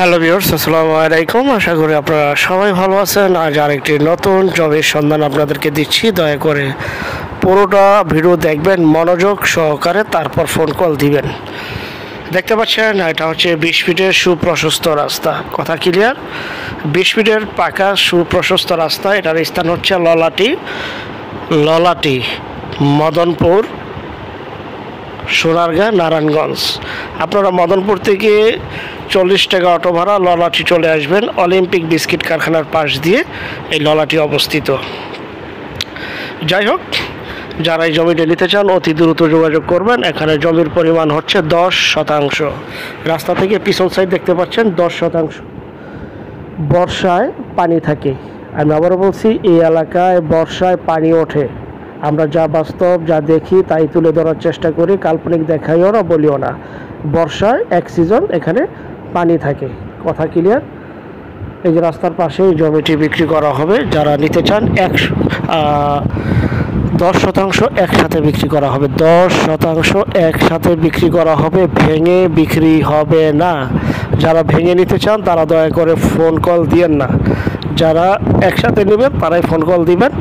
Hello viewers, আসসালামু আলাইকুম। আশা করি আপনারা সবাই ভালো আছেন। আজ আরেকটি নতুন জমির সন্ধান আপনাদেরকে দিচ্ছি। দয়া করে পুরোটা ভিডিও দেখবেন মনোযোগ সহকারে, তারপর ফোন কল দিবেন। দেখতে পাচ্ছেন এটা হচ্ছে 20 ফিটের সুপ্রশস্ত রাস্তা। কথা ক্লিয়ার? 20 ফিটের পাকা সুপ্রশস্ত রাস্তা। এটার স্থান হচ্ছে ললাটি মদনপুর, সোনারগাঁ, নারায়ণগঞ্জ। আপনারা মদনপুর থেকে 40 টাকা অটো ভাড়া ললাটি চলে আসবেন। অলিম্পিক বিস্কিট কারখানার পাশ দিয়ে এই ললাটি অবস্থিত। যাই হোক, যারা এই জমিটা নিতে চান অতি দ্রুত যোগাযোগ করবেন। এখানে জমির পরিমাণ হচ্ছে 10%। রাস্তা থেকে পিছন সাইড দেখতে পাচ্ছেন 10%। বর্ষায় পানি থাকে। আমি আবারও বলছি, এই এলাকায় বর্ষায় পানি ওঠে। আমরা যা বাস্তব যা দেখি তাই তুলে ধরার চেষ্টা করি, কাল্পনিক দেখাইও না, বলিও না। বর্ষায় এক সিজন এখানে পানি থাকে। কথা ক্লিয়ার? এই যে রাস্তার পাশে এই জমিটি বিক্রি করা হবে। যারা নিতে চান 10% একসাথে বিক্রি করা হবে। 10% একসাথে বিক্রি করা হবে, ভেঙে বিক্রি হবে না। যারা ভেঙে নিতে চান তারা দয়া করে ফোন কল দিয়েন না। যারা একসাথে নেবেন তারাই ফোন কল দিবেন।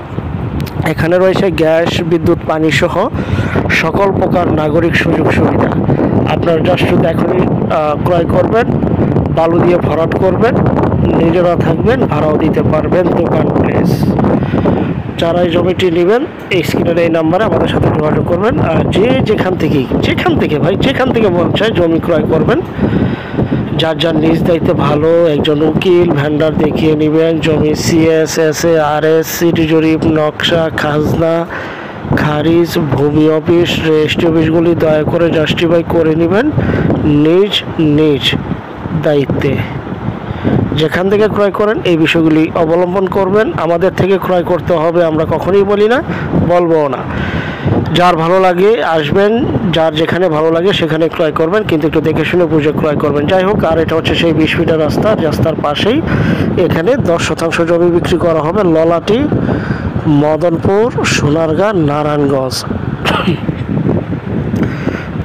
এখানে রয়েছে গ্যাস, বিদ্যুৎ, পানি সহ সকল প্রকার নাগরিক সুযোগ সুবিধা। আপনার জাস্ট শুধু এখনই ক্রয় করবেন, বালু দিয়ে ভরাট করবেন, নিজেরা থাকবেন, ভাড়াও দিতে পারবেন। দোকান প্লেস। যারা এই জমিটি নেবেন এই স্ক্রিনের এই নাম্বারে আমাদের সাথে যোগাযোগ করবেন। আর যেখান থেকে মন চায় জমি ক্রয় করবেন। যার যার নিজ দায়িত্বে ভালো একজন উকিল ভেন্ডার দেখিয়ে নেবেন। জমি CS, SA, RS, সিটি জরিপ, নকশা, খাজনা, খারিজ, ভূমি অফিস, রেজিস্ট্রি অফিসগুলি দয়া করে জাস্টিফাই করে নেবেন নিজ দায়িত্বে। যেখান থেকে ক্রয় করেন এই বিষয়গুলি অবলম্বন করবেন। আমাদের থেকে ক্রয় করতে হবে আমরা কখনোই বলি না, বলবো না। যার ভালো লাগে আসবেন, যার যেখানে ভালো লাগে সেখানে ক্রয় করবেন, কিন্তু একটু দেখে শুনে বুঝে ক্রয় করবেন। যাই হোক, আর এটা হচ্ছে সেই 20 ফিটের রাস্তার পাশেই এখানে 10% জমি বিক্রি করা হবে। ললাটি মদনপুর, সোনারগাঁ, নারায়ণগঞ্জ।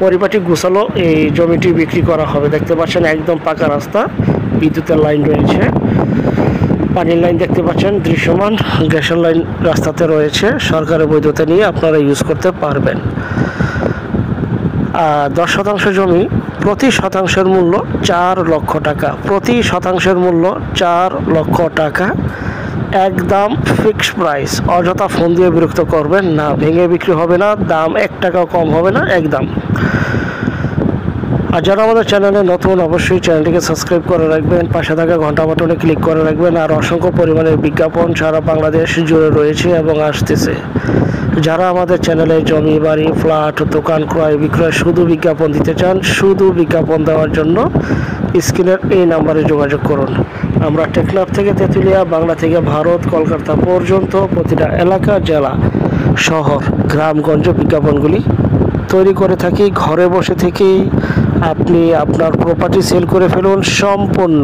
পরিপাটি গুছালো এই জমিটি বিক্রি করা হবে। দেখতে পাচ্ছেন একদম পাকা রাস্তা, বিদ্যুতের লাইন রয়েছে, পানির লাইন দেখতে পাচ্ছেন দৃশ্যমান, গ্যাসের লাইন রাস্তাতে রয়েছে। সরকারের বৈধতা নিয়ে আপনারা ইউজ করতে পারবেন। 10% জমি, প্রতি শতাংশের মূল্য 4 লক্ষ টাকা। প্রতি শতাংশের মূল্য 4 লক্ষ টাকা। একদম ফিক্সড প্রাইস। অযথা ফোন দিয়ে বিরক্ত করবেন না। ভেঙে বিক্রি হবে না, দাম 1 টাকাও কম হবে না, একদম। আর যারা আমাদের চ্যানেলে নতুন অবশ্যই চ্যানেলটিকে সাবস্ক্রাইব করে রাখবেন, পাশে থাকা ঘন্টা বাটনে ক্লিক করে রাখবেন। আর অসংখ্য পরিমাণের বিজ্ঞাপন সারা বাংলাদেশ জুড়ে রয়েছে এবং আসতেছে। যারা আমাদের চ্যানেলে জমি, বাড়ি, ফ্ল্যাট, দোকান ক্রয় বিক্রয় শুধু বিজ্ঞাপন দিতে চান, শুধু বিজ্ঞাপন দেওয়ার জন্য স্ক্রিনের এই নাম্বারে যোগাযোগ করুন। আমরা টেকনাফ থেকে তেঁতুলিয়া, বাংলা থেকে ভারত, কলকাতা পর্যন্ত প্রতিটা এলাকা, জেলা, শহর, গ্রামগঞ্জ বিজ্ঞাপনগুলি তৈরি করে থাকি। ঘরে বসে থেকেই আপনি আপনার প্রপার্টি সেল করে ফেলুন সম্পূর্ণ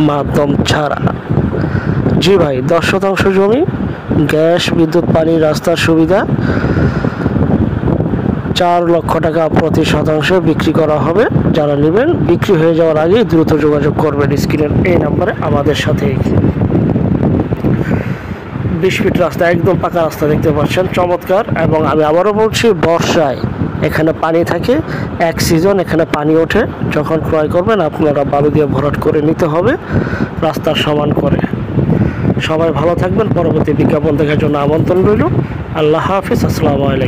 মাধ্যম ছাড়া। জি ভাই, 10% জমি, গ্যাস, বিদ্যুৎ, পানি, রাস্তার সুবিধা, 4 লক্ষ টাকা প্রতি শতাংশে বিক্রি করা হবে। যারা নেবেন বিক্রি হয়ে যাওয়ার আগেই দ্রুত যোগাযোগ করবেন স্ক্রিনের এই নাম্বারে আমাদের সাথে। 20 ফিট রাস্তা, একদম পাকা রাস্তা দেখতে পাচ্ছেন, চমৎকার। এবং আমি আবারও বলছি, বর্ষায় এখানে পানি থাকে, এক সিজন এখানে পানি ওঠে। যখন ক্রয় করবেন আপনারা বালু দিয়ে ভরাট করে নিতে হবে রাস্তার সমান করে। সবাই ভালো থাকবেন। পরবর্তী বিজ্ঞাপন দেখার জন্য আমন্ত্রণ রইল। আল্লাহ হাফিজ, আসসালামু আলাইকুম।